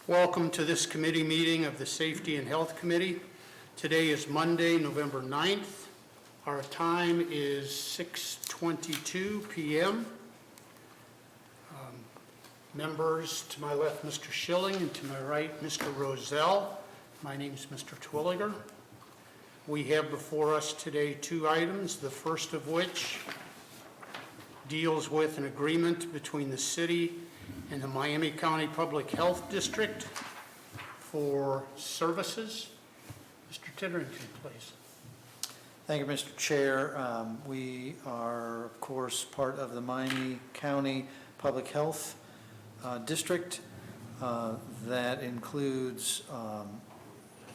Welcome to this committee meeting of the Safety and Health Committee. Today is Monday, November 9th. Our time is 6:22 p.m. Members, to my left, Mr. Schilling, and to my right, Mr. Rozell. My name is Mr. Twilliger. We have before us today two items, the first of which deals with an agreement between the city and the Miami County Public Health District for services. Mr. Titterington, please. Thank you, Mr. Chair. We are, of course, part of the Miami County Public Health District. That includes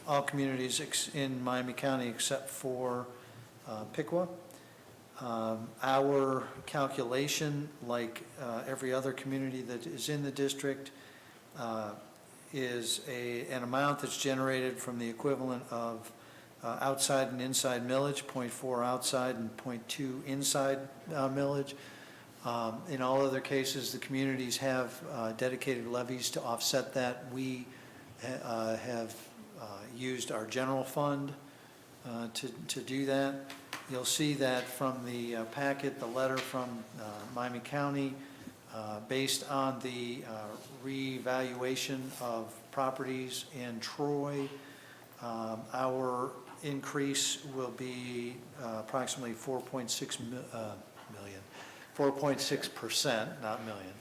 all communities in Miami County except for Piqua. Our calculation, like every other community that is in the district, is an amount that's generated from the equivalent of outside and inside millage, 0.4 outside and 0.2 inside millage. In all other cases, the communities have dedicated levies to offset that. We have used our general fund to do that. You'll see that from the packet, the letter from Miami County, based on the revaluation of properties in Troy, our increase will be approximately 4.6%, not million,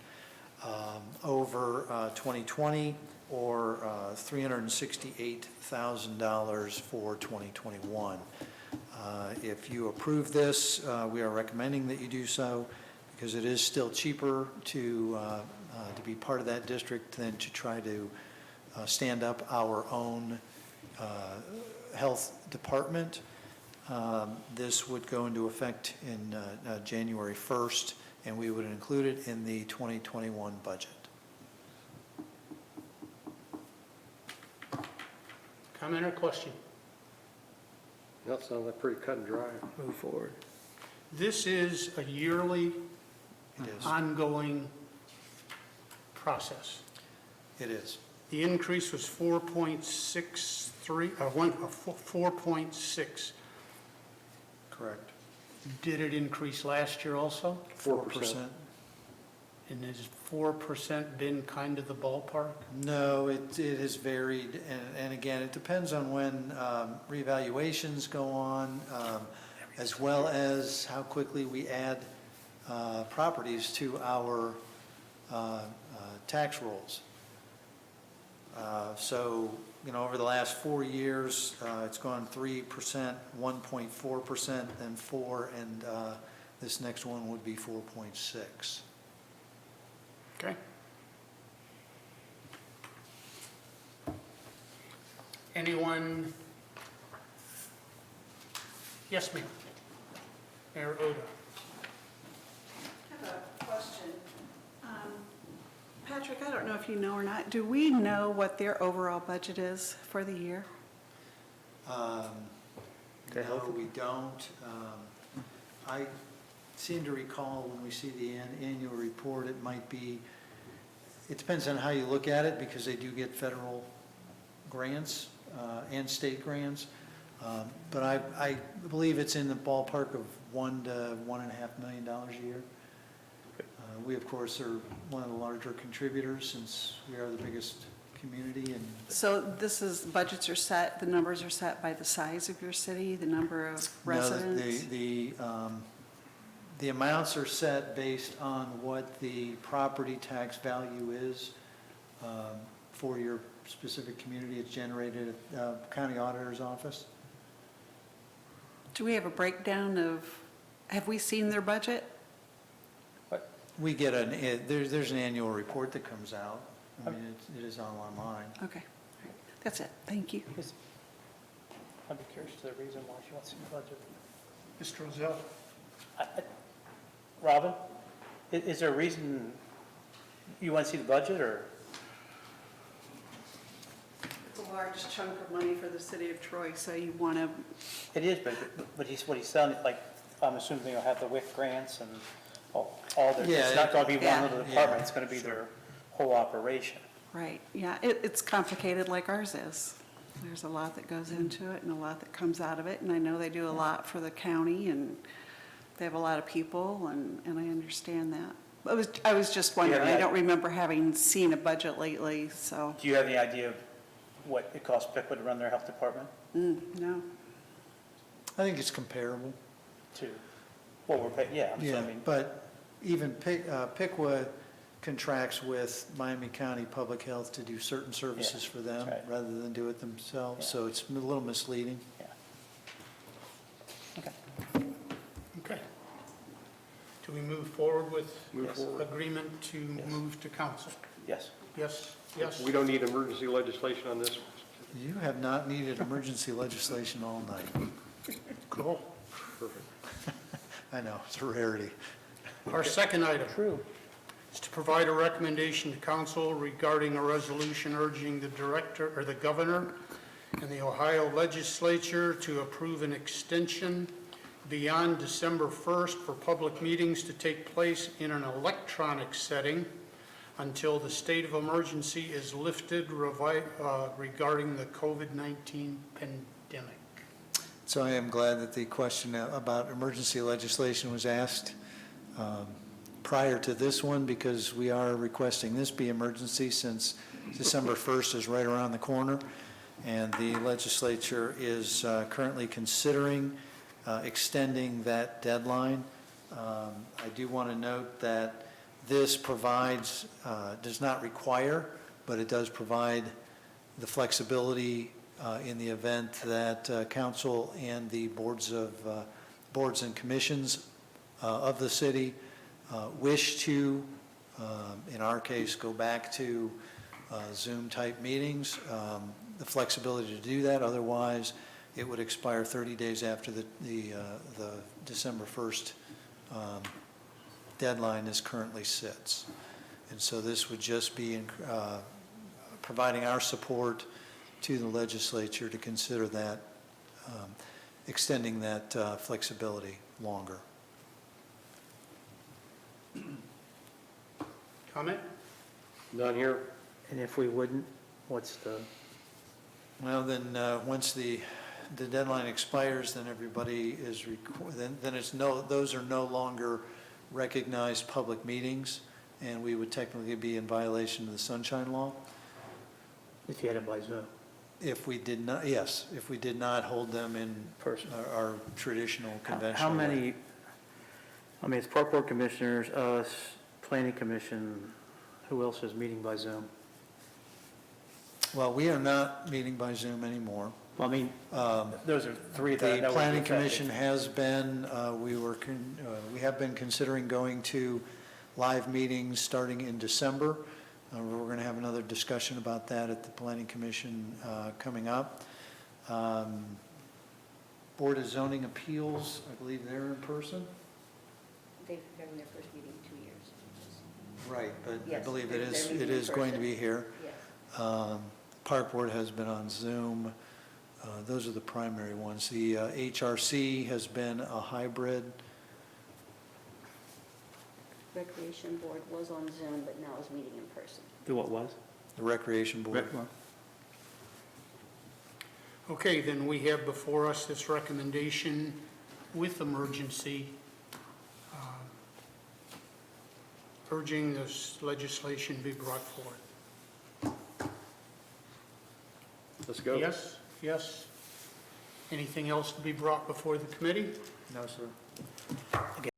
over 2020, or $368,000 for 2021. If you approve this, we are recommending that you do so because it is still cheaper to be part of that district than to try to stand up our own health department. This would go into effect in January 1st, and we would include it in the 2021 budget. Comment or question? That sounds like pretty cut and dry. Move forward. This is a yearly, It is. ongoing process. It is. The increase was 4.63, or 4.6. Correct. Did it increase last year also? 4%. And has 4% been kind of the ballpark? No, it has varied, and again, it depends on when revaluations go on, as well as how quickly we add properties to our tax rolls. So, over the last 4 years, it's gone 3%, 1.4%, then 4%, and this next one would be 4.6%. Okay. Anyone? Yes, ma'am. Mayor Oda. I have a question. Patrick, I don't know if you know or not, do we know what their overall budget is for the year? No, we don't. I seem to recall when we see the annual report, it might be, it depends on how you look at it because they do get federal grants and state grants. But I believe it's in the ballpark of $1 to $1.5 million a year. We, of course, are one of the larger contributors since we are the biggest community. And So this is, budgets are set, the numbers are set by the size of your city, the number of residents? No, the amounts are set based on what the property tax value is for your specific community. It's generated at county auditor's office. Do we have a breakdown of, have we seen their budget? We get there's an annual report that comes out. I mean, it is online. Okay, all right. That's it, thank you. I'd be curious to the reason why she wants to see the budget. Mr. Rozell. Robin, is there a reason you want to see the budget, or? It's a large chunk of money for the city of Troy, so you want to, It is, but what he's selling, like, I'm assuming they'll have the WIC grants and all their, Yeah, it's not going to be one yeah. little department, Yeah, it's going to be sure. their whole operation. Right, yeah, it's complicated like ours is. There's a lot that goes into it and a lot that comes out of it, and I know they do a lot for the county, and they have a lot of people, and I understand that. I was just wondering, I don't remember having seen a budget lately, so, Do you have any idea of what it costs Pickwood to run their health department no. I think it's comparable. to what we're paying? Yeah, Yeah, I mean, but even Pickwa contracts with Miami County Public Health to do certain services Yeah, for them that's right. rather than do it themselves, Yeah. so it's a little misleading. yeah. Okay. Okay. Do we move forward with Move Yes. forward. agreement to Yes. move to council? Yes. Yes, yes? We don't need emergency legislation on this? You have not needed emergency legislation all night. Cool. Perfect. I know, it's a rarity. Our second item True. is to provide a recommendation to council regarding a resolution urging the director, or the governor, and the Ohio legislature to approve an extension beyond December 1st for public meetings to take place in an electronic setting until the state of emergency is lifted regarding the COVID-19 pandemic. So I am glad that the question about emergency legislation was asked prior to this one, because we are requesting this be emergency since December 1st is right around the corner, and the legislature is currently considering extending that deadline. I do want to note that this provides, does not require, but it does provide the flexibility in the event that council and the boards and commissions of the city wish to, in our case, go back to Zoom-type meetings, the flexibility to do that. Otherwise, it would expire 30 days after the December 1st deadline is currently sits. And so this would just be providing our support to the legislature to consider that, extending that flexibility longer. Comment? None here? And if we wouldn't, what's the, Well, then, once the deadline expires, then everybody is, then it's those are no longer recognized public meetings, and we would technically be in violation of the Sunshine Law if you had it by Zoom? if we did not, yes, if we did not hold them in Person. our traditional How conventional way. many, I mean, it's Park Board Commissioners, us, Planning Commission, who else is meeting by Zoom? Well, we are not meeting by Zoom anymore. Well, I mean, those are three that I The know would be Planning affected. Commission has been, we have been considering going to live meetings starting in December. We're going to have another discussion about that at the Planning Commission coming up. Board of Zoning Appeals, I believe they're in person? They've having their first meeting in 2 years. Right, but I Yes, believe they're it meeting in is going to person. be here. Yes. Park Board has been on Zoom. Those are the primary ones. The HRC has been a hybrid. Recreation Board was on Zoom, but now is meeting in person. Do what was? The Recreation Board. Okay, then we have before us this recommendation with emergency, urging this legislation be brought forward. Let's go. Yes, yes. Anything else to be brought before the committee? No, sir.